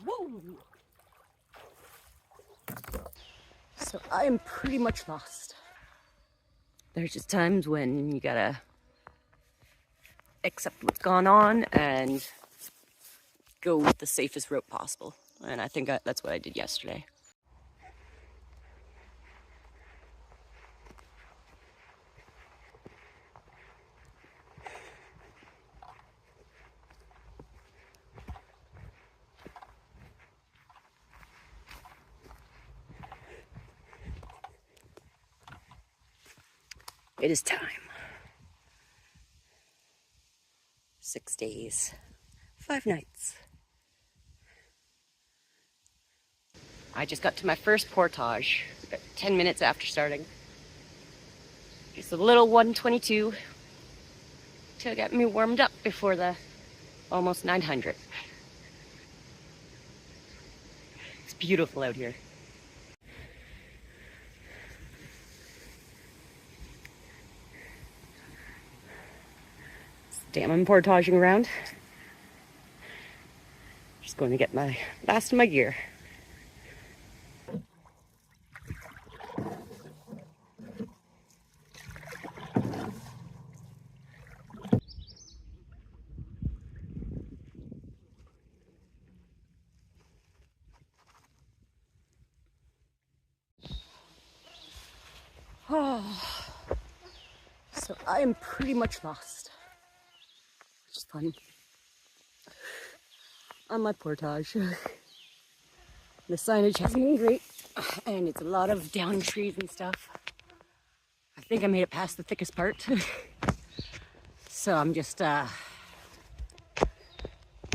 Whoa! So I am pretty much lost. There's just times when you gotta accept what's gone on and go with the safest route possible. And I think that's what I did yesterday. It is time. 6 days, 5 nights. I just got to my first portage 10 minutes after starting. Just a little 122 to get me warmed up before the almost 900. It's beautiful out here. Damn, I'm portaging around. Just going to get my last of my gear. Oh, so I am pretty much lost. Which is fun. On my portage. The signage hasn't been great, and it's a lot of down trees and stuff. I think I made it past the thickest part. So I'm just trying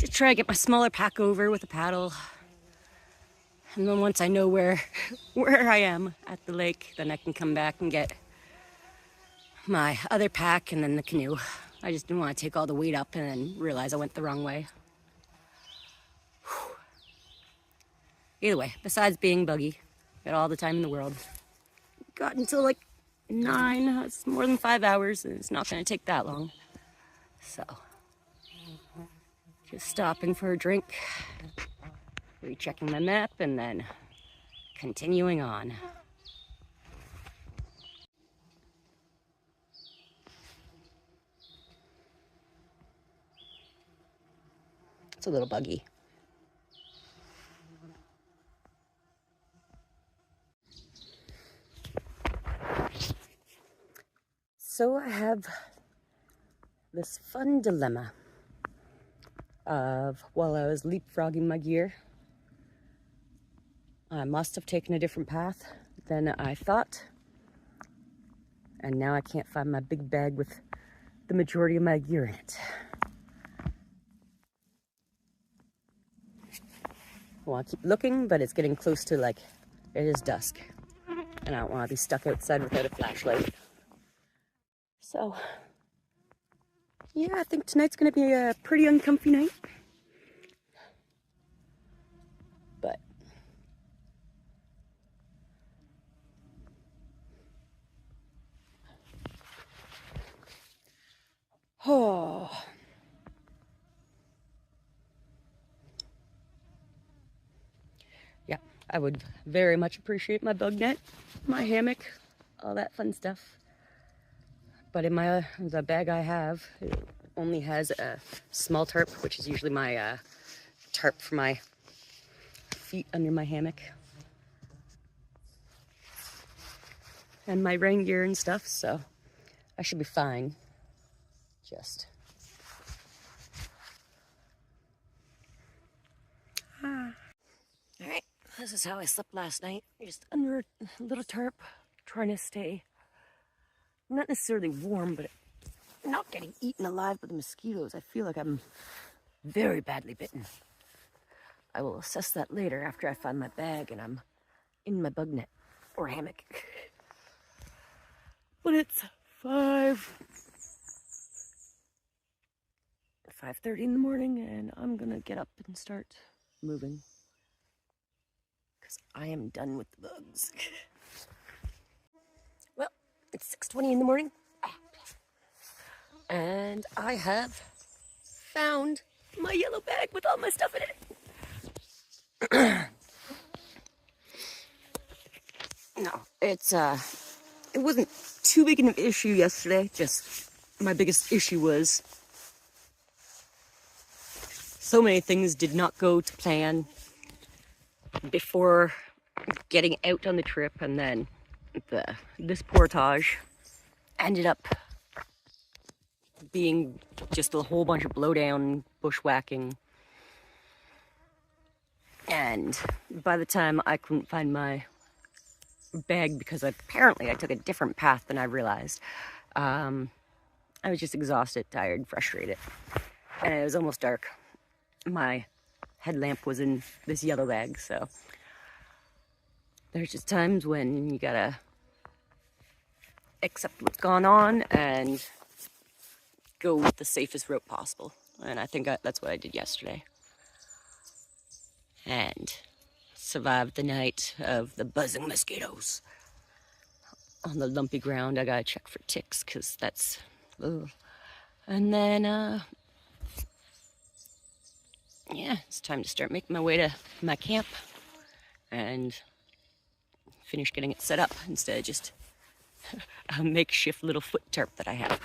to get my smaller pack over with a paddle. And then once I know where I am at the lake, then I can come back and get my other pack and then the canoe. I just didn't want to take all the weight up and then realize I went the wrong way. Either way, besides being buggy, got all the time in the world. Got until like 9, it's more than 5 hours, and it's not going to take that long. So, just stopping for a drink, rechecking my map, and then continuing on. It's a little buggy. So I have this fun dilemma of, while I was leapfrogging my gear, I must have taken a different path than I thought. And now I can't find my big bag with the majority of my gear in it. Well, I keep looking, but it's getting close to, like, it is dusk. And I don't want to be stuck outside without a flashlight. So, yeah, I think tonight's going to be a pretty uncomfy night. But oh. Yeah, I would very much appreciate my bug net, my hammock, all that fun stuff. But in the bag I have, it only has a small tarp, which is usually my tarp for my feet under my hammock. And my rain gear and stuff, so I should be fine. Just. Alright, this is how I slept last night. Just under a little tarp, trying to stay not necessarily warm, but not getting eaten alive by the mosquitoes. I feel like I'm very badly bitten. I will assess that later after I find my bag and I'm in my bug net or hammock. But it's 5:30 in the morning, and I'm gonna get up and start moving because I am done with the bugs. Well, it's 6:20 in the morning, and I have found my yellow bag with all my stuff in it. it wasn't too big an issue yesterday. Just my biggest issue was so many things did not go to plan before getting out on the trip, and then this portage ended up being just a whole bunch of blowdown, bushwhacking, and by the time I couldn't find my bag, because apparently I took a different path than I realized, I was just exhausted, tired, frustrated, and it was almost dark. My headlamp was in this yellow bag, so there's just times when you gotta accept what's gone on and go with the safest route possible. And I think that's what I did yesterday. And survived the night of the buzzing mosquitoes. On the lumpy ground, I gotta check for ticks, because that's... Ugh. And then, yeah, it's time to start making my way to my camp and finish getting it set up instead of just a makeshift little foot tarp that I have.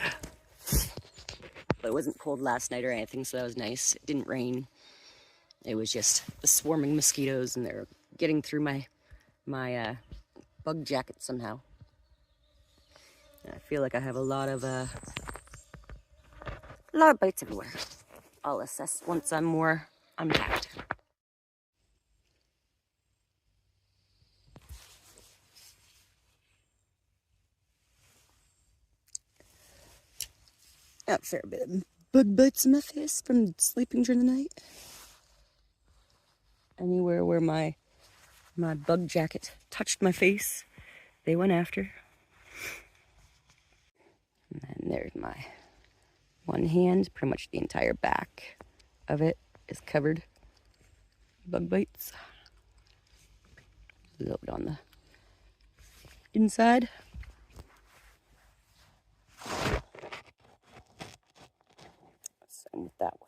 But it wasn't cold last night or anything, so that was nice. It didn't rain. It was just the swarming mosquitoes, and they're getting through my bug jacket somehow. And I feel like I have a lot of bites everywhere. I'll assess once I'm more unpacked. A fair bit of bug bites in my face from sleeping during the night. Anywhere where my bug jacket touched my face, they went after. And then there's my one hand. Pretty much the entire back of it is covered in bug bites. A little bit on the inside. Same with that one.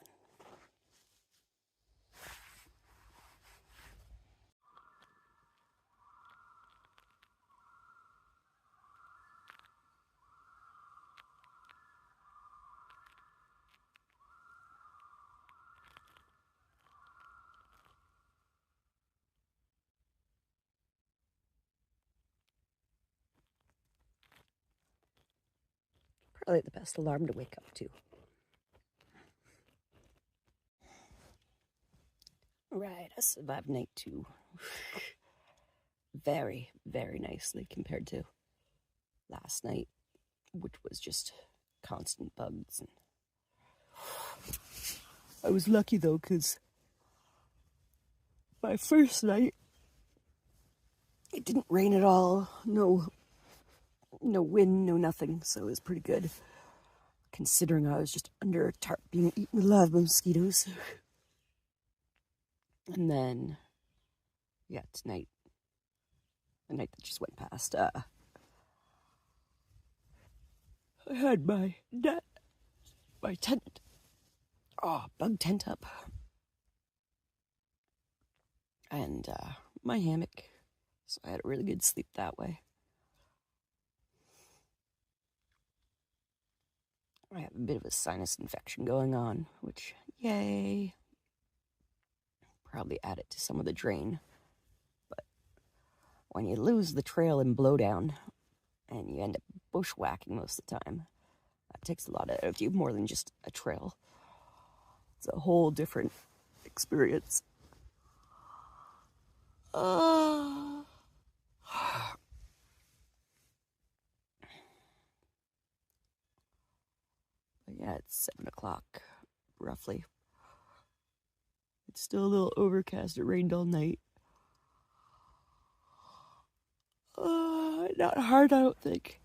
Probably the best alarm to wake up to. Right, I survived night 2 very, very nicely compared to last night, which was just constant bugs. And I was lucky though, because my first night, it didn't rain at all. No wind, no nothing, so it was pretty good, considering I was just under a tarp being eaten alive by mosquitoes. And then, yeah, tonight, the night that just went past, I had my tent, bug tent up, and my hammock, so I had a really good sleep that way. I have a bit of a sinus infection going on, which, yay. Probably add it to some of the drain. But when you lose the trail in blowdown, and you end up bushwhacking most of the time, that takes a lot out of you, more than just a trail. It's a whole different experience. But yeah, it's 7 o'clock, roughly. It's still a little overcast. It rained all night. Not hard, I don't think.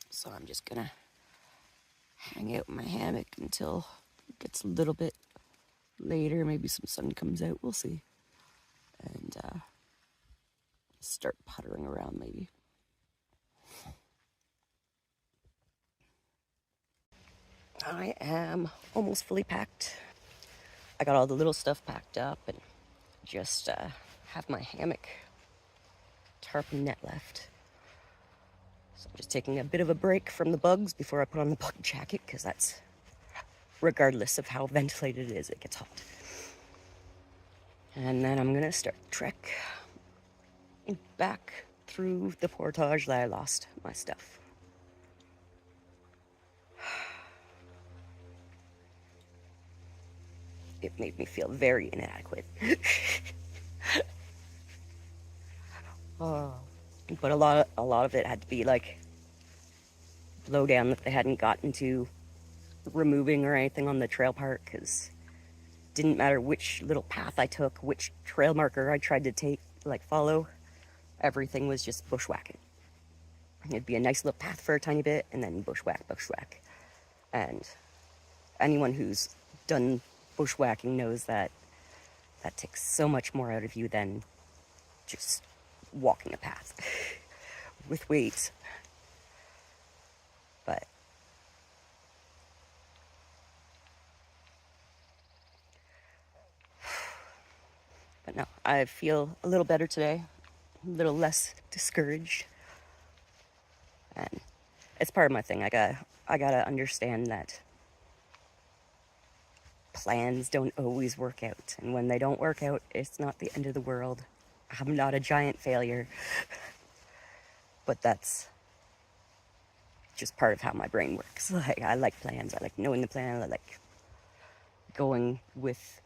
So I'm just gonna hang out in my hammock until it gets a little bit later. Maybe some sun comes out. We'll see. And start puttering around maybe. I am almost fully packed. I got all the little stuff packed up and just have my hammock, tarp, and net left. So I'm just taking a bit of a break from the bugs before I put on the bug jacket, because that's, regardless of how ventilated it is, it gets hot. And then I'm gonna start the trek back through the portage that I lost my stuff. It made me feel very inadequate. Oh. But a lot of it had to be like low down that they hadn't gotten to removing or anything on the trail part, because it didn't matter which little path I took, which trail marker I tried to take, like follow, everything was just bushwhacking. It'd be a nice little path for a tiny bit, and then bushwhack, bushwhack. And anyone who's done bushwhacking knows that that takes so much more out of you than just walking a path with weights. But no, I feel a little better today, a little less discouraged. And it's part of my thing. I gotta understand that plans don't always work out. And when they don't work out, it's not the end of the world. I'm not a giant failure. But that's just part of how my brain works. Like, I like plans. I like knowing the plan. I like going with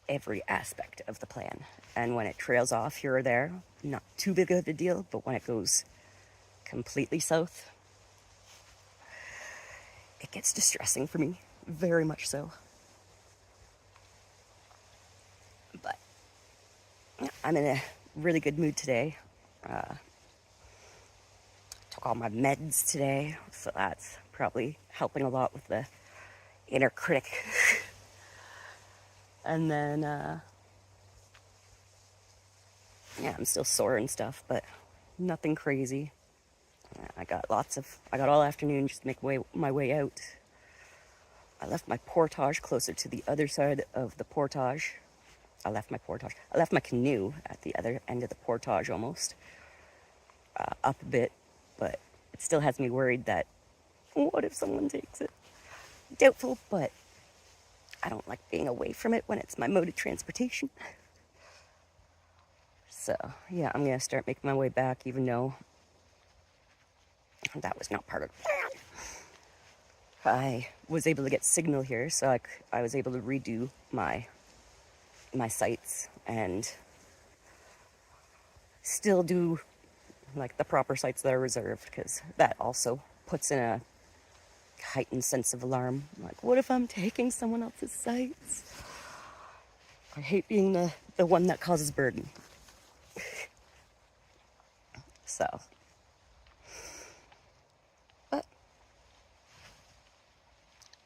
every aspect of the plan. And when it trails off here or there, not too big of a deal. But when it goes completely south, it gets distressing for me. Very much so. But yeah, I'm in a really good mood today. Took all my meds today, so that's probably helping a lot with the inner critic. And then, yeah, I'm still sore and stuff, but nothing crazy. I got all afternoon just to make my way out. I left my portage closer to the other side of the portage. I left my canoe at the other end of the portage almost, up a bit, but it still has me worried that, what if someone takes it? Doubtful, but I don't like being away from it when it's my mode of transportation. So, yeah, I'm gonna start making my way back, even though that was not part of the plan. I was able to get signal here, so I was able to redo my sights and still do like the proper sights that are reserved, because that also puts in a heightened sense of alarm. Like, what if I'm taking someone else's sights? I hate being the one that causes burden. So, but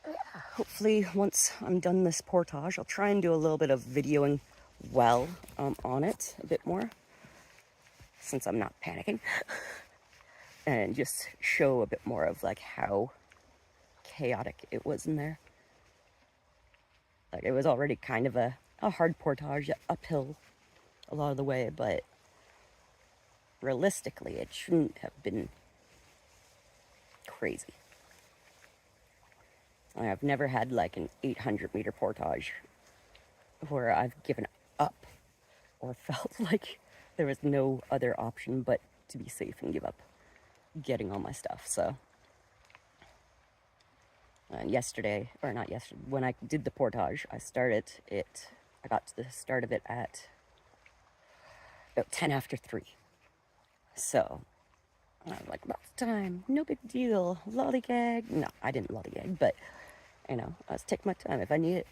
yeah, hopefully once I'm done this portage, I'll try and do a little bit of videoing while I'm on it a bit more, since I'm not panicking, and just show a bit more of like how chaotic it was in there. Like, it was already kind of a hard portage uphill a lot of the way, but realistically it shouldn't have been crazy. I've never had like an 800-meter portage where I've given up or felt like there was no other option but to be safe and give up getting all my stuff. So, and when I did the portage, I got to the start of it at about 10 after 3. So, I was like, that's time, no big deal, lollygag. No, I didn't lollygag, but, I was taking my time. If I needed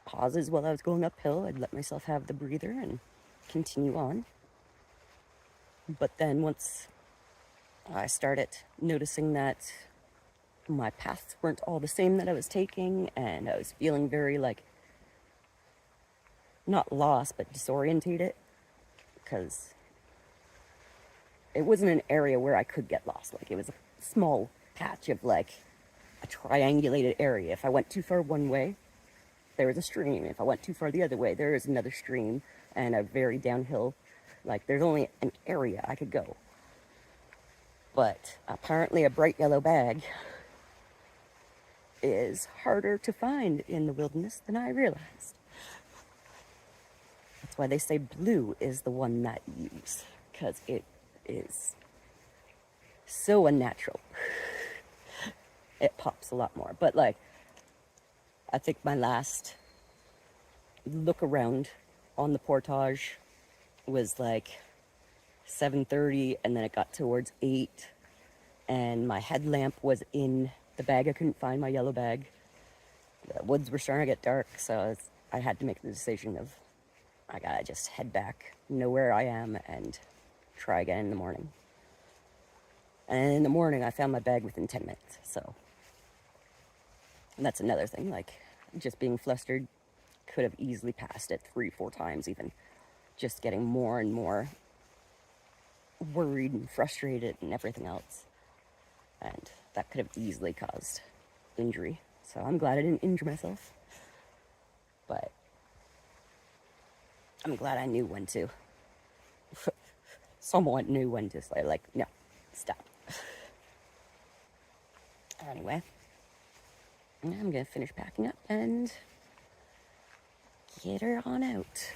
pauses while I was going uphill, I'd let myself have the breather and continue on. But then once I started noticing that my paths weren't all the same that I was taking, and I was feeling very, like, not lost, but disorientated, because it wasn't an area where I could get lost. Like, it was a small patch of, like, a triangulated area. If I went too far one way, there was a stream. If I went too far the other way, there is another stream and a very downhill. Like, there's only an area I could go. But apparently a bright yellow bag is harder to find in the wilderness than I realized. That's why they say blue is the one that you use, because it is so unnatural. It pops a lot more. But like, I think my last look around on the Portage was like 7:30, and then it got towards 8, and my headlamp was in the bag. I couldn't find my yellow bag. The woods were starting to get dark, so I had to make the decision of, I gotta just head back, know where I am, and try again in the morning. And in the morning, I found my bag within 10 minutes, so. And that's another thing, like, just being flustered, could have easily passed it 3-4 times even. Just getting more and more worried and frustrated and everything else. And that could have easily caused injury. So I'm glad I didn't injure myself. But I'm glad I knew when to. Someone knew when to say, like, no, stop. Anyway, I'm gonna finish packing up and get her on out.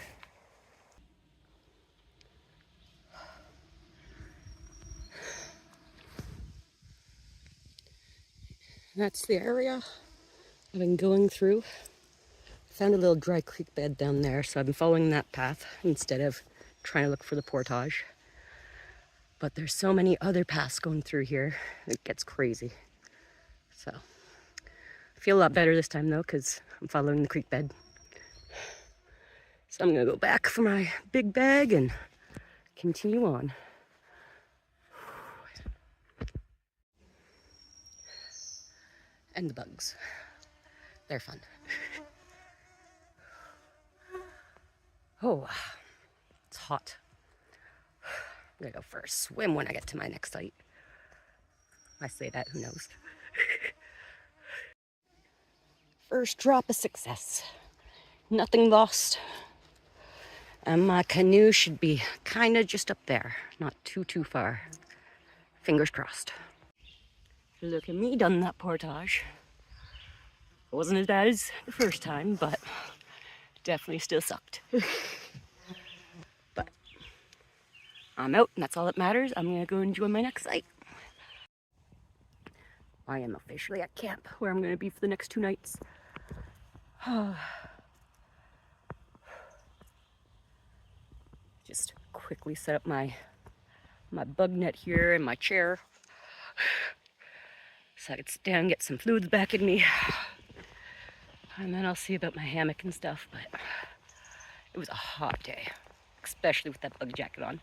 That's the area I've been going through. Found a little dry creek bed down there, so I've been following that path instead of trying to look for the Portage. But there's so many other paths going through here, it gets crazy. So I feel a lot better this time though, because I'm following the creek bed. So I'm gonna go back for my big bag and continue on. And the bugs, they're fun. Oh, it's hot. I'm gonna go for a swim when I get to my next site. I say that, who knows? First drop of success. Nothing lost. And my canoe should be kind of just up there, not too far. Fingers crossed. Look at me done that portage. It wasn't as bad as the first time, but definitely still sucked. But I'm out, and that's all that matters. I'm gonna go enjoy my next site. I am officially at camp, where I'm gonna be for the next 2 nights. Just quickly set up my bug net here and my chair, so I could sit down and get some fluids back in me. And then I'll see about my hammock and stuff, but it was a hot day, especially with that bug jacket on.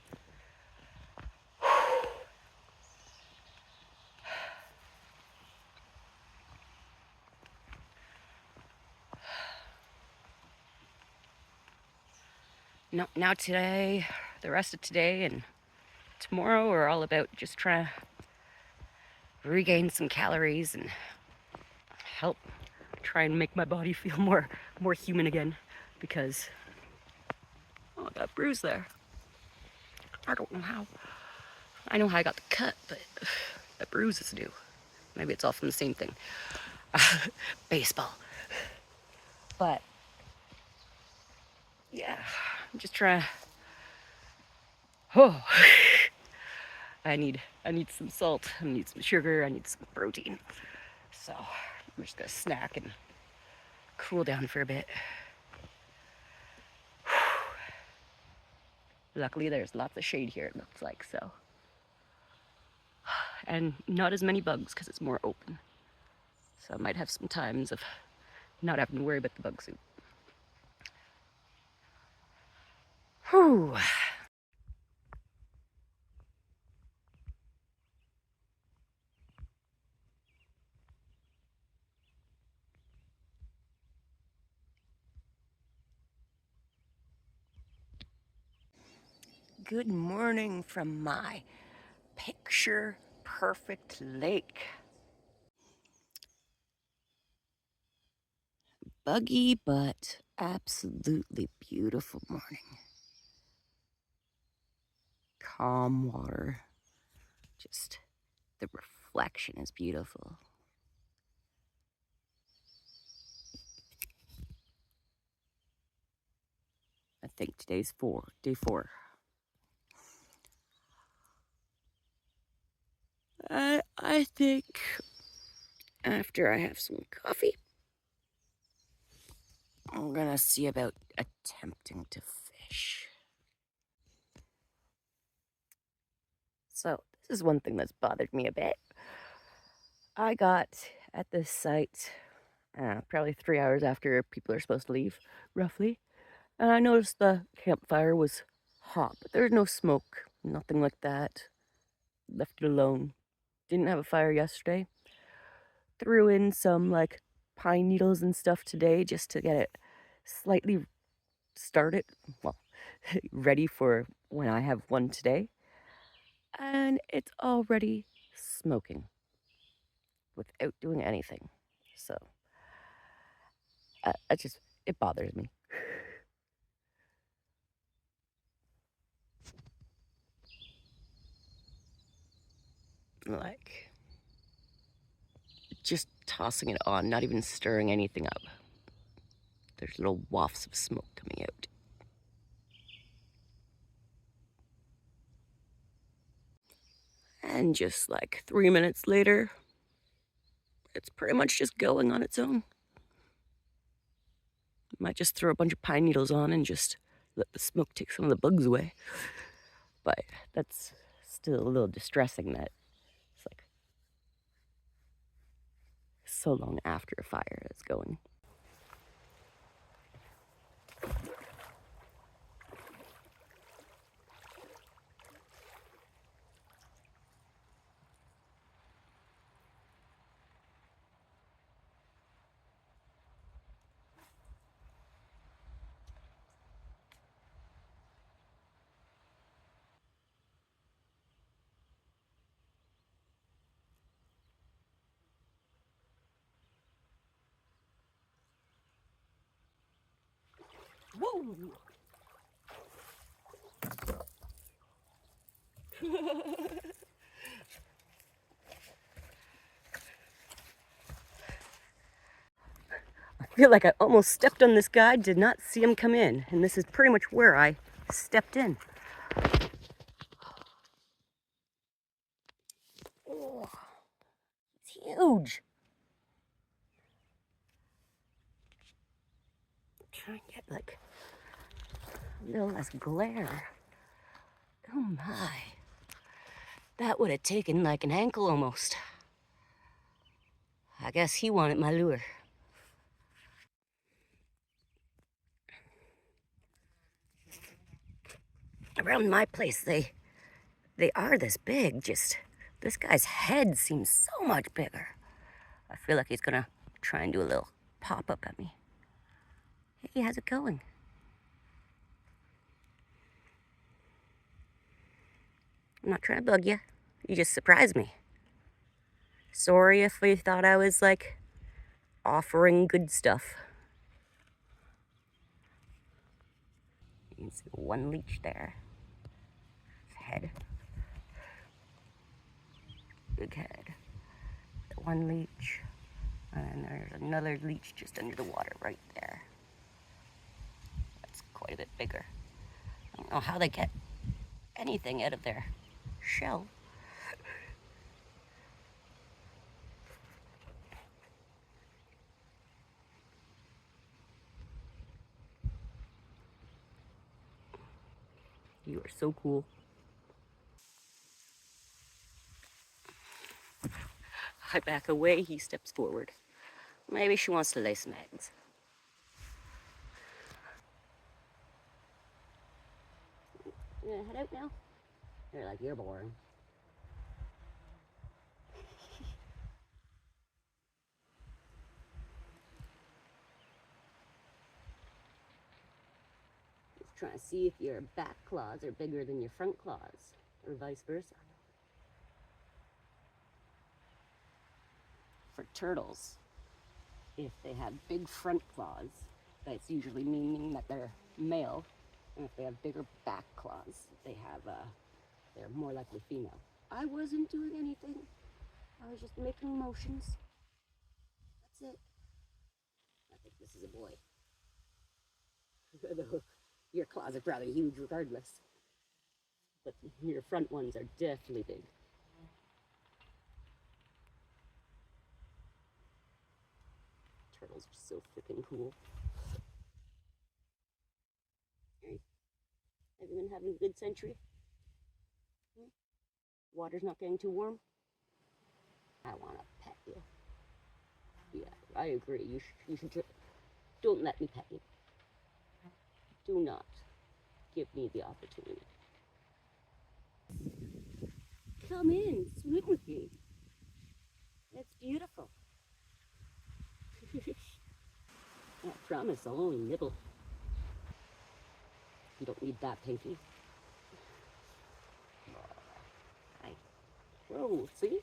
Now today, the rest of today and tomorrow are all about just trying to regain some calories and help try and make my body feel more human again, because that bruise there, I don't know how. I know how I got the cut, but that bruise is new. Maybe it's all from the same thing. Baseball. But yeah, I'm just trying. Oh, I need some salt, I need some sugar, I need some protein. So I'm just gonna snack and cool down for a bit. Luckily there's lots of shade here, it looks like, so. And not as many bugs because it's more open. So I might have some times of not having to worry about the bug soup. Whew. Good morning from my picture perfect lake. Buggy, but absolutely beautiful morning. Calm water. Just the reflection is beautiful. I think today's day four. I think after I have some coffee, I'm gonna see about attempting to fish. So this is one thing that's bothered me a bit. I got at this site probably 3 hours after people are supposed to leave, roughly. And I noticed the campfire was hot, but there's no smoke, nothing like that. Left it alone. Didn't have a fire yesterday. Threw in some like pine needles and stuff today just to get it slightly started, well, ready for when I have one today. And it's already smoking without doing anything. So, it bothers me. Like, just tossing it on, not even stirring anything up. There's little wafts of smoke coming out. And just like 3 minutes later, it's pretty much just going on its own. Might just throw a bunch of pine needles on and just let the smoke take some of the bugs away. But that's still a little distressing that it's like so long after a fire is going. Whoa! I feel like I almost stepped on this guy, did not see him come in, and this is pretty much where I stepped in. Oh, it's huge. Try and get like a little less glare. Oh my. That would have taken like an ankle almost. I guess he wanted my lure. Around my place, they are this big, just this guy's head seems so much bigger. I feel like he's gonna try and do a little pop-up at me. Hey, how's it going? I'm not trying to bug you. You just surprised me. Sorry if you thought I was like offering good stuff. You can see one leech there. His head. Big head. One leech. And then there's another leech just under the water right there. That's quite a bit bigger. I don't know how they get anything out of their shell. You are so cool. I back away, he steps forward. Maybe she wants to lay some eggs. You gonna head out now? You're like, you're boring. Just trying to see if your back claws are bigger than your front claws, or vice versa. For turtles, If they have big front claws, that's usually meaning that they're male. And if they have bigger back claws, they're more likely female. I wasn't doing anything. I was just making motions. That's it. I think this is a boy. Though your claws are probably huge regardless. But your front ones are definitely big. Turtles are so freaking cool. Right. Everyone having a good century? Water's not getting too warm? I want to pet you. Yeah, I agree. You should just... Don't let me pet you. Do not give me the opportunity. Come in, swim with me. That's beautiful. I promise I'll only nibble. You don't need that, Pinky. Hi. Whoa, see?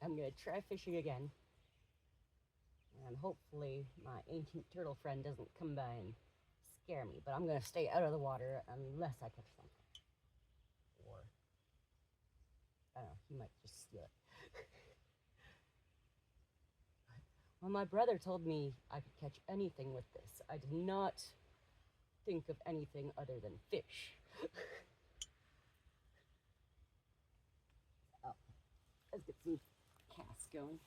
I'm gonna try fishing again. And hopefully my ancient turtle friend doesn't come by and scare me. But I'm gonna stay out of the water unless I catch something. Or, I don't know, he might just steal it. Well, my brother told me I could catch anything with this. I did not think of anything other than fish. Oh, let's get some casts going.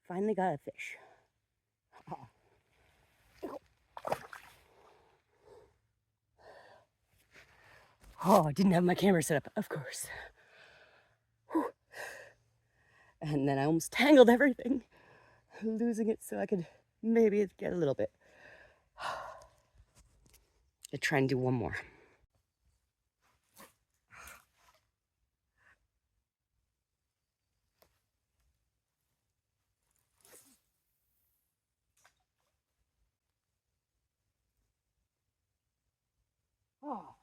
Finally got a fish. Oh, I didn't have my camera set up, of course. Whew. And then I almost tangled everything, losing it so I could maybe get a little bit. I'll try and do one more. Oh.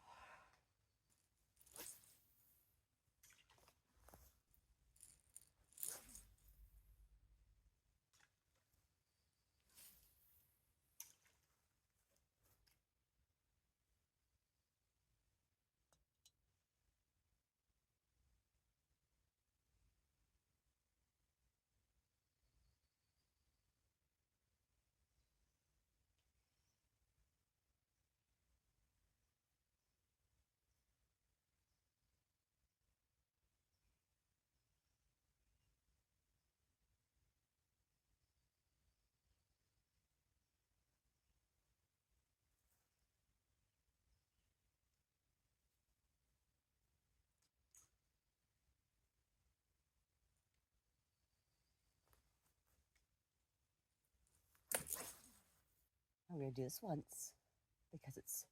I'm gonna do this once because it's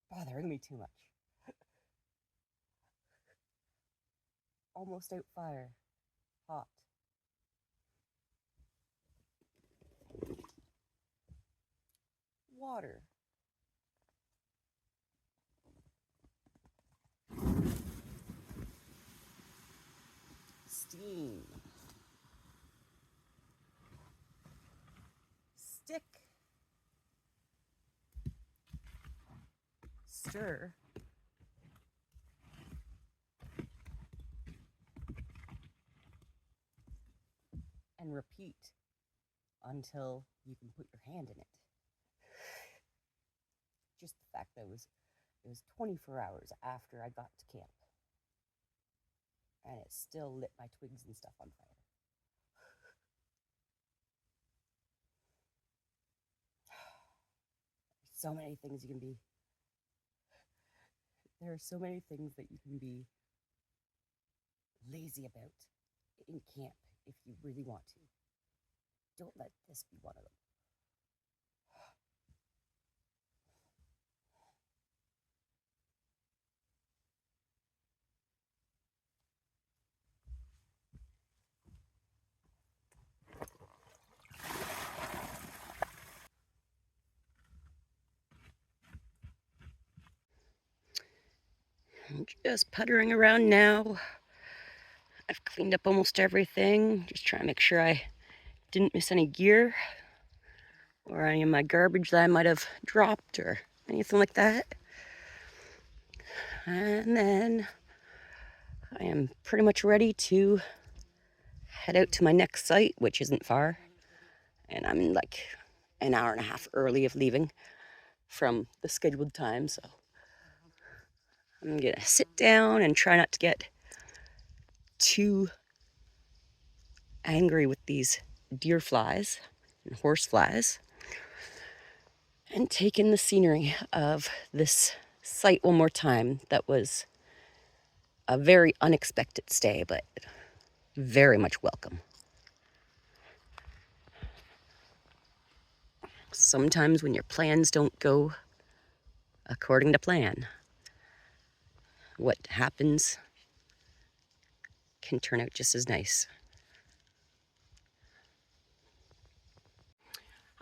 bothering me too much. Almost out fire. Hot. Water. Steam. Stick. Stir. And and repeat until you can put your hand in it. Just the fact that it was 24 hours after I got to camp, and it still lit my twigs and stuff on fire. So many things you can be. There are so many things that you can be lazy about in camp if you really want to. Don't let this be one of them. I'm just puttering around now. I've cleaned up almost everything. Just trying to make sure I didn't miss any gear or any of my garbage that I might have dropped or anything like that. And then I am pretty much ready to head out to my next site, which isn't far. And I'm like an hour and a half early of leaving from the scheduled time, so I'm gonna sit down and try not to get too angry with these deer flies and horse flies and take in the scenery of this site one more time. That was a very unexpected stay, but very much welcome. Sometimes when your plans don't go according to plan, what happens can turn out just as nice.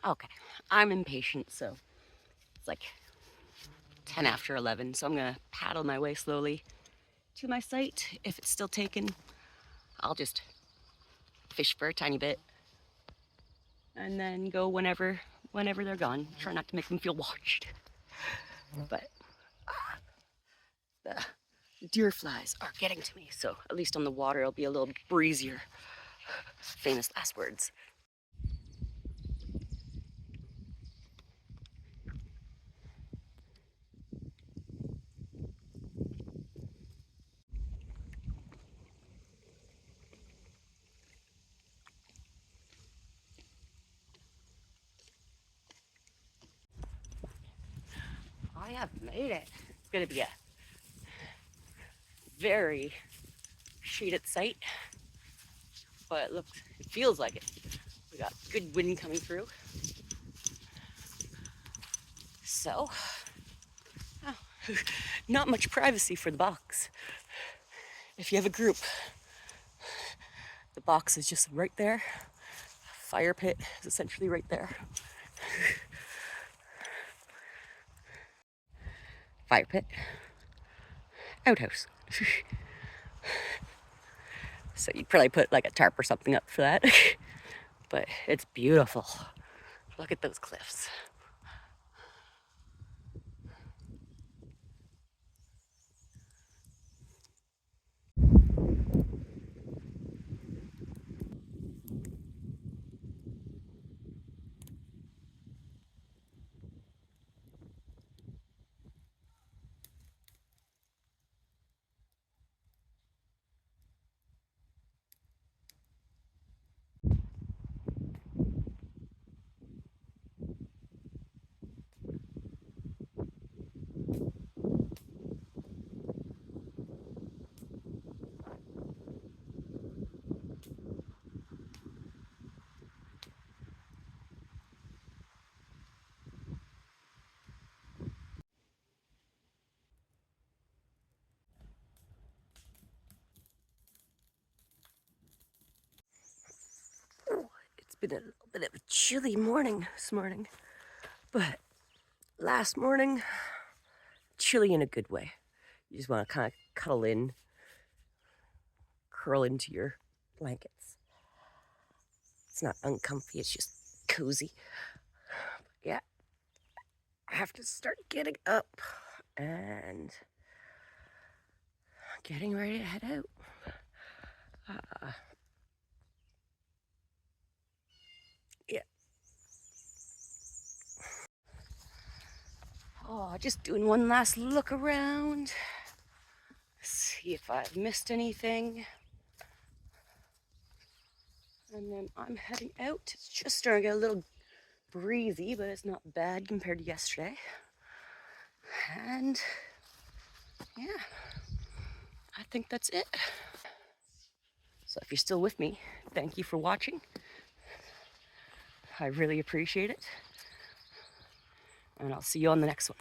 Okay, I'm impatient, so it's like 10 after 11, so I'm gonna paddle my way slowly to my site. If it's still taken, I'll just fish for a tiny bit and then go whenever they're gone. Try not to make them feel watched. But the deer flies are getting to me, so at least on the water it'll be a little breezier. Famous last words. I have made it. It's gonna be a very shaded site, but look, it feels like it. We got good wind coming through. So, oh, not much privacy for the box. If you have a group, the box is just right there. Fire pit is essentially right there. Fire pit. Outhouse. So you'd probably put like a tarp or something up for that. But it's beautiful. Look at those cliffs. It's been a little bit of a chilly morning this morning, but last morning, chilly in a good way. You just want to kind of cuddle in, curl into your blankets. It's not uncomfy, it's just cozy. Yeah, I have to start getting up and getting ready to head out. Just doing one last look around. See if I've missed anything. And then I'm heading out. It's just starting to get a little breezy, but it's not bad compared to yesterday. And yeah, I think that's it. So if you're still with me, thank you for watching. I really appreciate it. And I'll see you on the next one.